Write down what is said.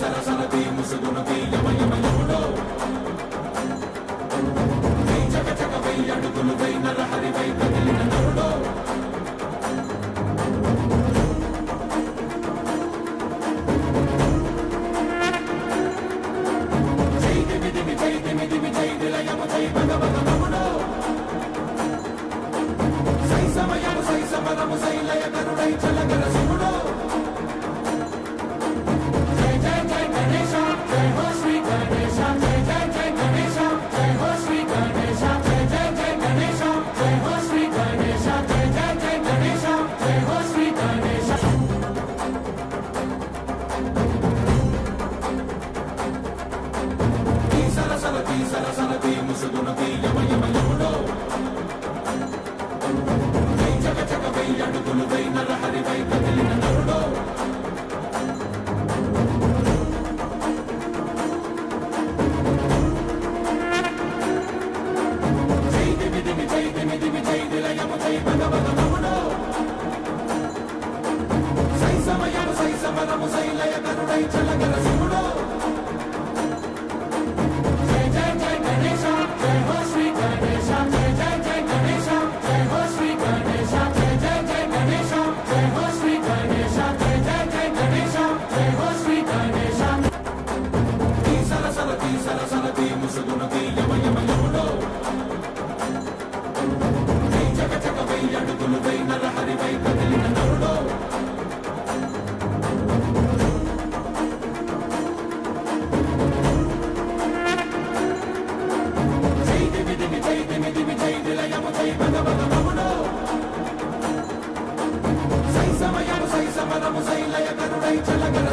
సరసనతి ముసుగునతి యమ యమ యముడో why జగ జగ why అడుగులు వై నరహరి వై కదిలిన నరుడో జై దివి దివి జై దివి దివి జై నిలయము జై భగవత నముడో సై సమయము సై సమరము సై లయ కరుడై చలగర శివుడో సరసనతి ముసుగునతి యమ యమ యముడో వై జగ జగ వై అడుగులు వై నరహరి వై కదిలిన నరుడో జై దివి దివి జై దివి దివి జై నిలయము జై భగవత నముడో సై సమయము సై సమరము సై లయ కరుడై చలగర శివుడో సరసనతి ముసుగునతి యమ యమ యముడో వై జగ జగ వై అడుగులు వై నరహరి వై కదిలిన నరుడో జై దివి దివి జై దివి దివి జై నిలయము జై భగవత నముడో సై సమయము సై సమరము సై లయ కరుడై చలగర